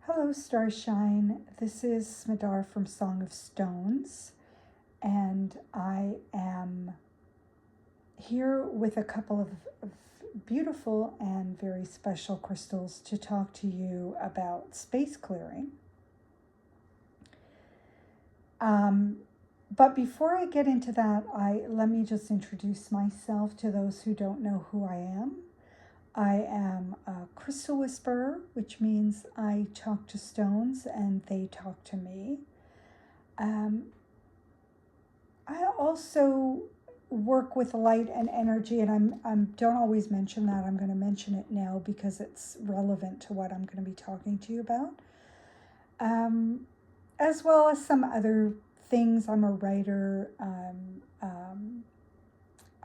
Hello, Starshine. This is Smadar from Song of Stones, and I am here with a couple of beautiful and very special crystals to talk to you about space clearing. But before I get into that, let me just introduce myself to those who don't know who I am. I am a crystal whisperer, which means I talk to stones and they talk to me. I also work with light and energy, and I don't always mention that. I'm going to mention it now because it's relevant to what I'm going to be talking to you about. As well as some other things. I'm a writer. I'm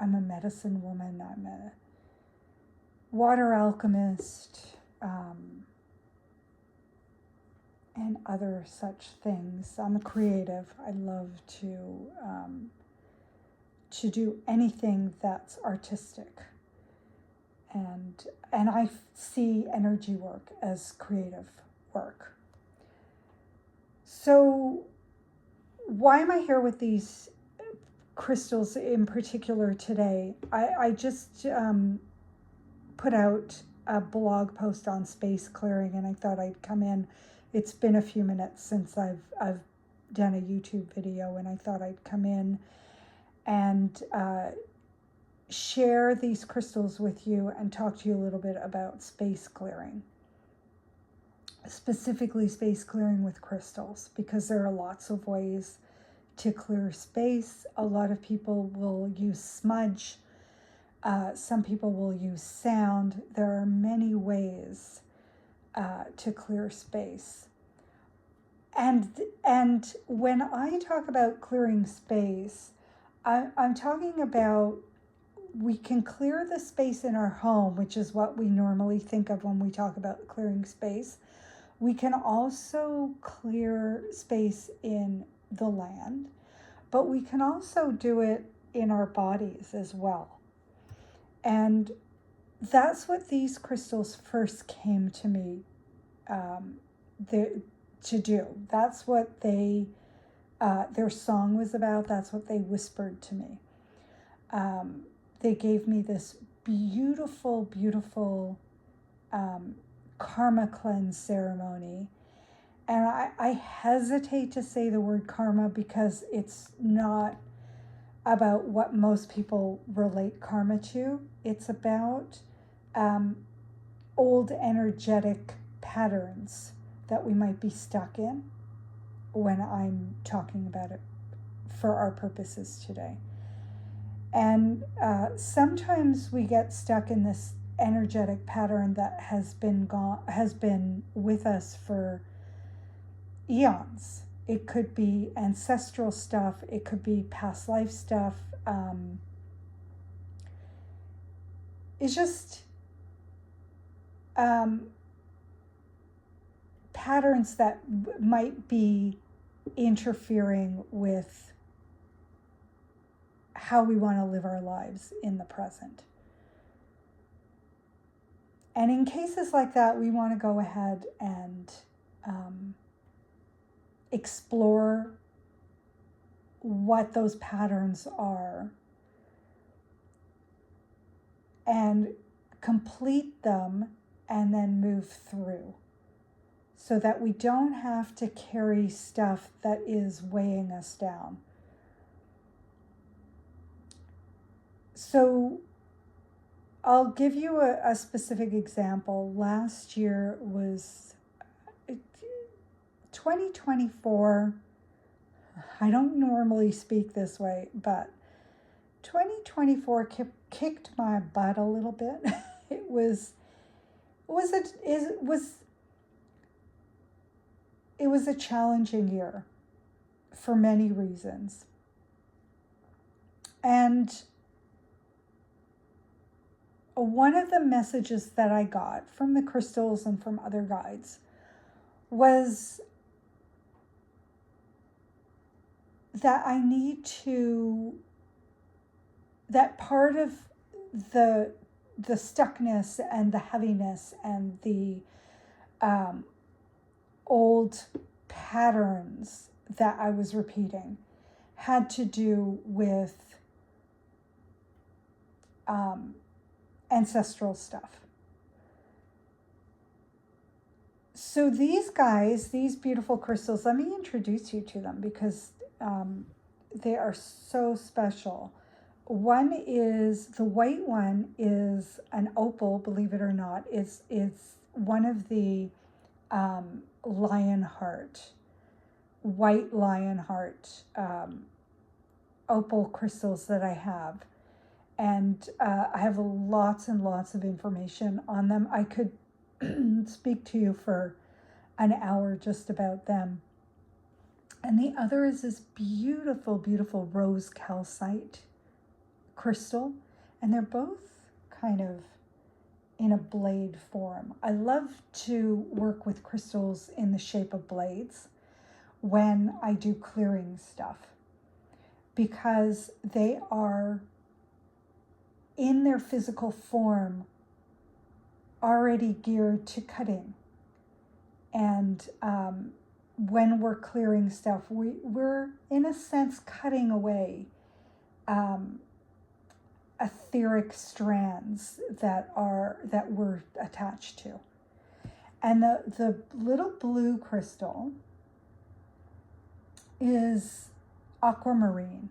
a medicine woman. I'm a water alchemist, and other such things. I'm a creative. I love to do anything that's artistic, and I see energy work as creative work. So, why am I here with these crystals in particular today? I just put out a blog post on space clearing, and I thought I'd come in. It's been a few minutes since I've done a YouTube video, and I thought I'd come in and share these crystals with you and talk to you a little bit about space clearing, specifically space clearing with crystals, because there are lots of ways to clear space. A lot of people will use smudge. Some people will use sound. There are many ways to clear space. And when I talk about clearing space, I'm talking about we can clear the space in our home, which is what we normally think of when we talk about clearing space. We can also clear space in the land, but we can also do it in our bodies as well. And that's what these crystals first came to me to do. That's what their song was about. That's what they whispered to me. They gave me this beautiful, beautiful karma cleanse ceremony. And I hesitate to say the word karma because it's not about what most people relate karma to. It's about old energetic patterns that we might be stuck in when I'm talking about it for our purposes today. And sometimes we get stuck in this energetic pattern that has been with us for eons. It could be ancestral stuff. It could be past life stuff. It's just patterns that might be interfering with how we want to live our lives in the present. And in cases like that, we want to go ahead and explore what those patterns are and complete them and then move through, so that we don't have to carry stuff that is weighing us down. So I'll give you a specific example. Last year was 2024. I don't normally speak this way, but 2024 kicked my butt a little bit. It was a challenging year for many reasons. And one of the messages that I got from the crystals and from other guides was that I need to, that part of the stuckness and the heaviness and the old patterns that I was repeating had to do with ancestral stuff. So these guys, these beautiful crystals, let me introduce you to them because they are so special. One is, the white one is an opal, believe it or not. It's one of the Lionheart, white Lionheart opal crystals that I have. And I have lots and lots of information on them. I could speak to you for an hour just about them. And the other is this beautiful, beautiful rose calcite crystal. And they're both kind of in a blade form. I love to work with crystals in the shape of blades when I do clearing stuff, because they are in their physical form already geared to cutting. And when we're clearing stuff, we're in a sense cutting away etheric strands that we're attached to. And the little blue crystal is aquamarine.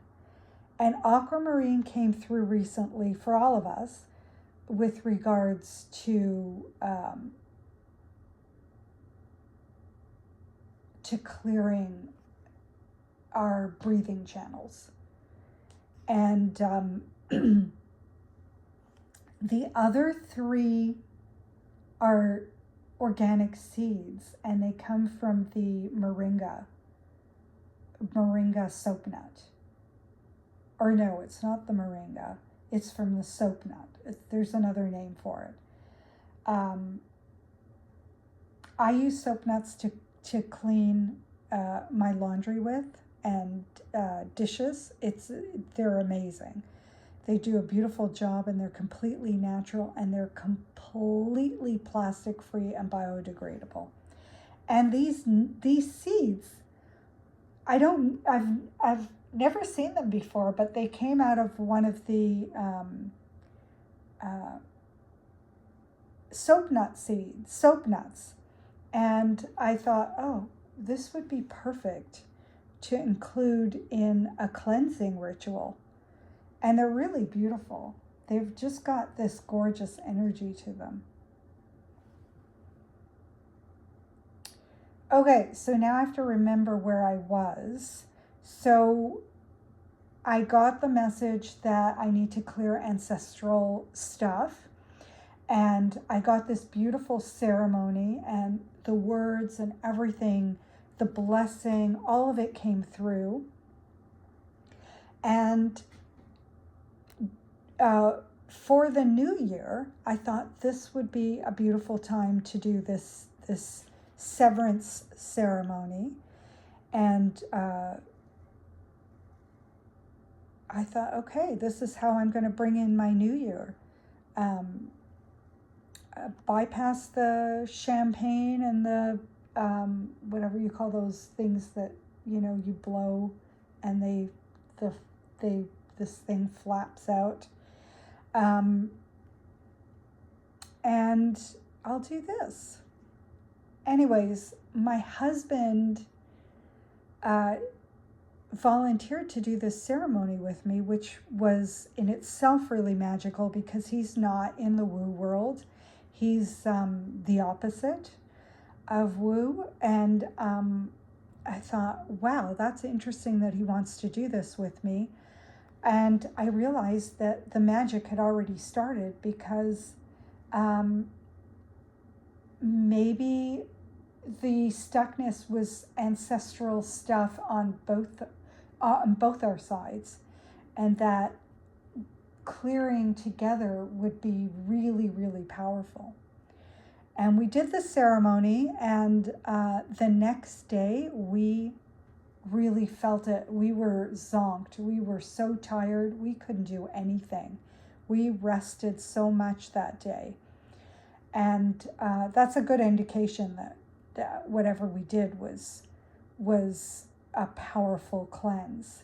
And aquamarine came through recently for all of us with regards to clearing our breathing channels. And the other three are organic seeds, and they come from the moringa soap nut. Or no, it's not the moringa. It's from the soap nut. There's another name for it. I use soap nuts to clean my laundry with and dishes. They're amazing. They do a beautiful job, and they're completely natural, and they're completely plastic free and biodegradable. And these seeds, I've never seen them before, but they came out of one of the soap nuts. And I thought, oh, this would be perfect to include in a cleansing ritual. And they're really beautiful. They've just got this gorgeous energy to them. Okay, so now I have to remember where I was. So I got the message that I need to clear ancestral stuff. And I got this beautiful ceremony, and the words and everything, the blessing, all of it came through. And for the new year, I thought this would be a beautiful time to do this severance ceremony. And I thought, okay, this is how I'm going to bring in my new year. Bypass the champagne and the whatever you call those things that you blow and this thing flaps out. And I'll do this. Anyways, my husband volunteered to do this ceremony with me, which was in itself really magical because he's not in the woo world. He's the opposite of woo. And I thought, wow, that's interesting that he wants to do this with me. And I realized that the magic had already started because maybe the stuckness was ancestral stuff on both our sides, and that clearing together would be really, really powerful. And we did the ceremony, and the next day we really felt it. We were zonked. We were so tired. We couldn't do anything. We rested so much that day. And that's a good indication whatever we did was a powerful cleanse.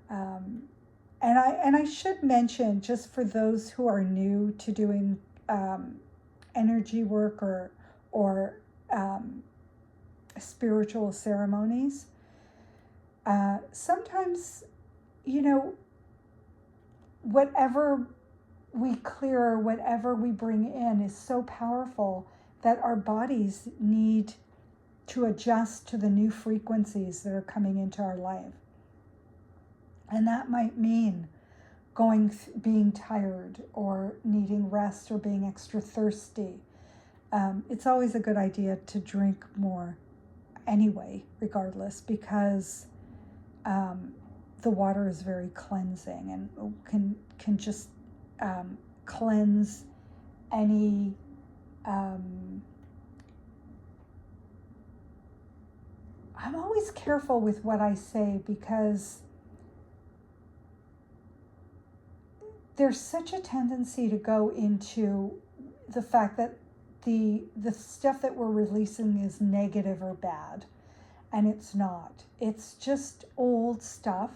And I should mention, just for those who are new to doing energy work or spiritual ceremonies, sometimes, whatever we clear, whatever we bring in is so powerful that our bodies need to adjust to the new frequencies that are coming into our life. And that might mean being tired or needing rest or being extra thirsty. It's always a good idea to drink more anyway, regardless, because the water is very cleansing and can just cleanse any I'm always careful with what I say, because there's such a tendency to go into the fact that the stuff that we're releasing is negative or bad, and it's not. It's just old stuff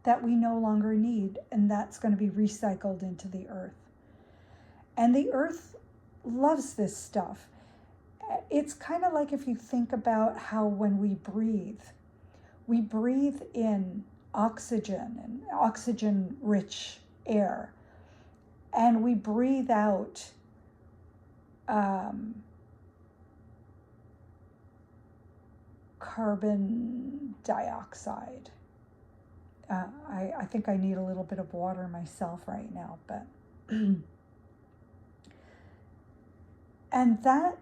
that we no longer need, and that's going to be recycled into the earth. And the earth loves this stuff. It's kind of like, if you think about how when we breathe in oxygen and oxygen-rich air, and we breathe out carbon dioxide. I think I need a little bit of water myself right now, but and that,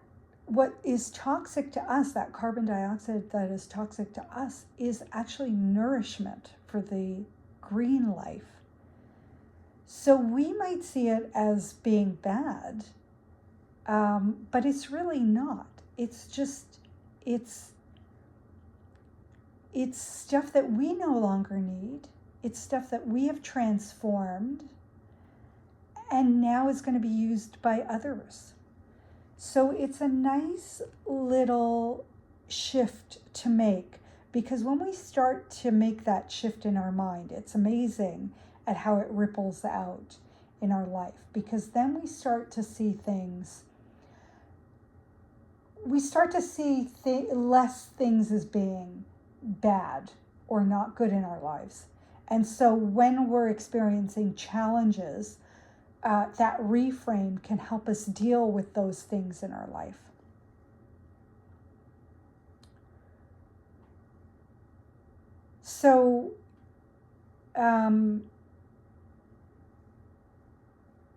what is toxic to us, that carbon dioxide that is toxic to us, is actually nourishment for the green life. So we might see it as being bad, but it's really not. It's just, it's stuff that we no longer need. It's stuff that we have transformed and now is going to be used by others. So it's a nice little shift to make, because when we start to make that shift in our mind, it's amazing at how it ripples out in our life, because then we start to see things. We start to see less things as being bad or not good in our lives. And so when we're experiencing challenges, that reframe can help us deal with those things in our life. So,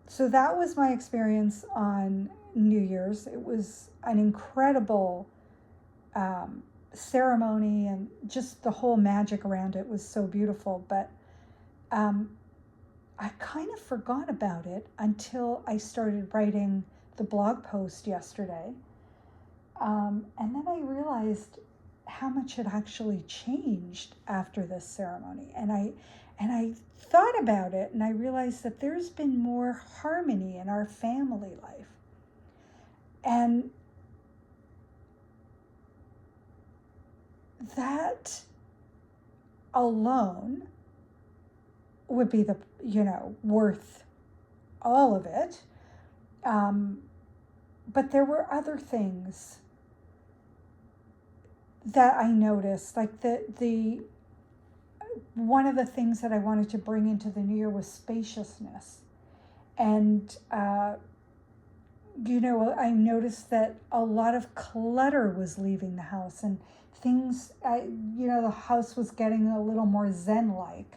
so that was my experience on New Year's. It was an incredible ceremony, and just the whole magic around it was so beautiful. But I kind of forgot about it until I started writing the blog post yesterday. And then I realized how much had actually changed after this ceremony. And I thought about it, and I realized that there's been more harmony in our family life. And that alone would be worth all of it. But there were other things that I noticed, like the one of the things that I wanted to bring into the new year was spaciousness. And I noticed that a lot of clutter was leaving the house, and things, the house was getting a little more zen-like.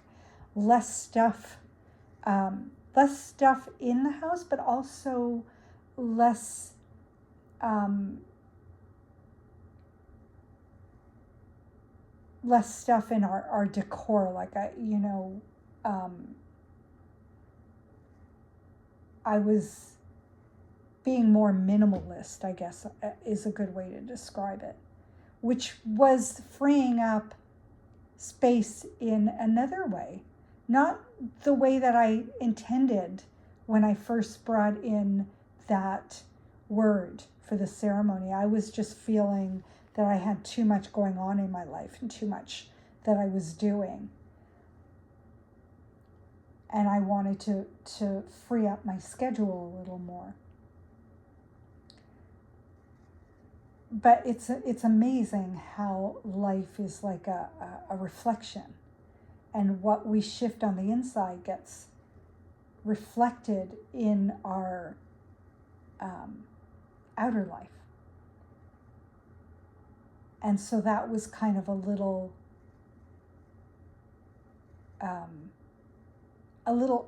Less stuff in the house, but also less stuff in our decor. Like I was being more minimalist, I guess, is a good way to describe it, which was freeing up space in another way. Not the way that I intended when I first brought in that word for the ceremony. I was just feeling that I had too much going on in my life and too much that I was doing. And I wanted to free up my schedule a little more. But it's amazing how life is like a reflection. And what we shift on the inside gets reflected in our outer life. And so that was kind of a little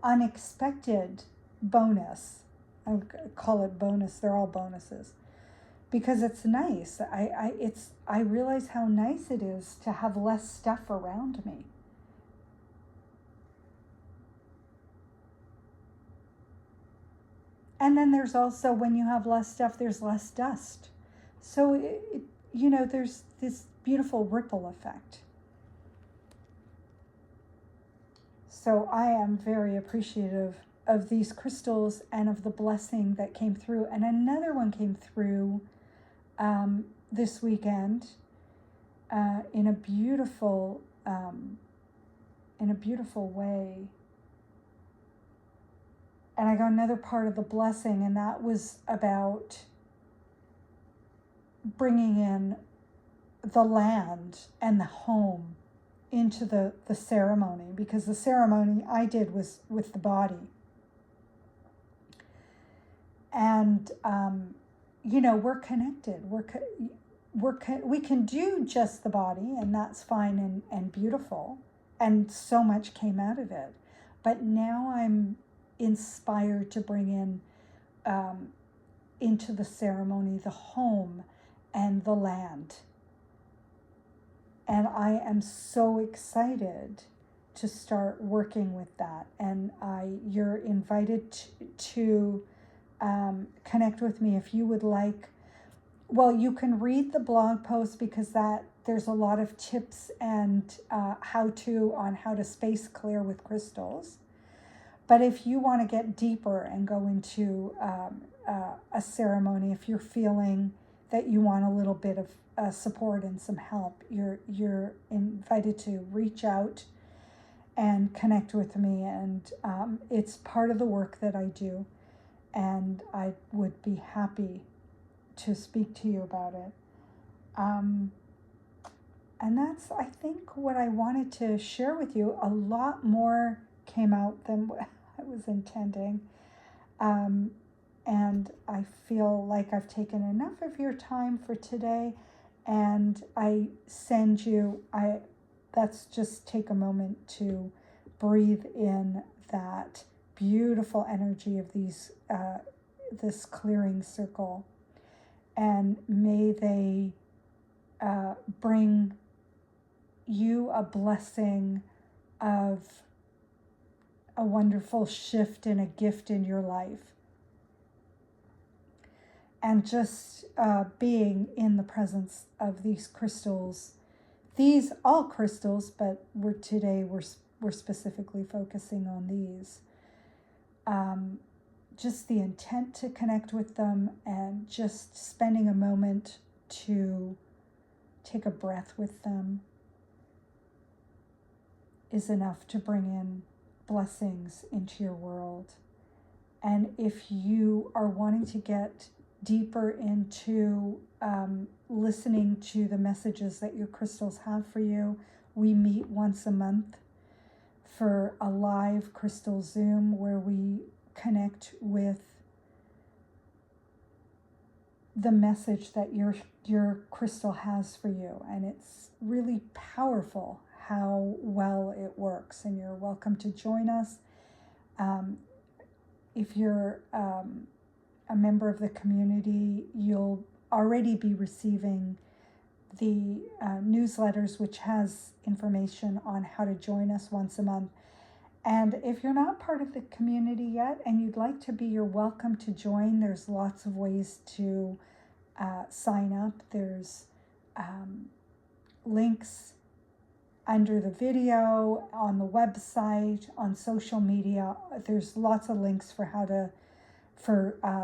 unexpected bonus. I would call it bonus. They're all bonuses because it's nice. I realize how nice it is to have less stuff around me. And then there's also, when you have less stuff, there's less dust. So, there's this beautiful ripple effect. So I am very appreciative of these crystals and of the blessing that came through. And another one came through this weekend in a beautiful way. And I got another part of the blessing, and that was about bringing in the land and the home into the ceremony, because the ceremony I did was with the body. And, we're connected. We can do just the body, and that's fine and beautiful. And so much came out of it. But now I'm inspired to bring in into the ceremony the home and the land. And I am so excited to start working with that. And you're invited to connect with me if you would like. Well, you can read the blog post, because there's a lot of tips and how-to on how to space clear with crystals. But if you want to get deeper and go into a ceremony, if you're feeling that you want a little bit of support and some help, you're invited to reach out and connect with me. And it's part of the work that I do. And I would be happy to speak to you about it. And that's, I think, what I wanted to share with you. A lot more came out than what I was intending. And I feel like I've taken enough of your time for today. And I send you, let's just take a moment to breathe in that beautiful energy of this clearing circle. And may they bring you a blessing of a wonderful shift and a gift in your life. And just being in the presence of these crystals, all crystals, but today we're specifically focusing on these. Just the intent to connect with them, and just spending a moment to take a breath with them is enough to bring in blessings into your world. And if you are wanting to get deeper into listening to the messages that your crystals have for you, we meet once a month for a live crystal Zoom where we connect with the message that your crystal has for you. And it's really powerful how well it works, and you're welcome to join us. If you're a member of the community, you'll already be receiving the newsletters, which has information on how to join us once a month. And if you're not part of the community yet and you'd like to be, you're welcome to join. There's lots of ways to sign up. There's links under the video, on the website, on social media. There's lots of links for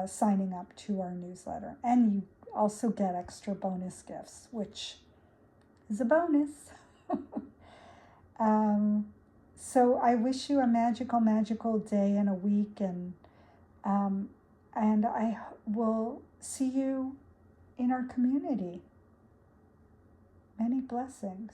signing up to our newsletter. And you also get extra bonus gifts, which is a bonus. um, so I wish you a magical, magical day and a week, and I will see you in our community. Many blessings.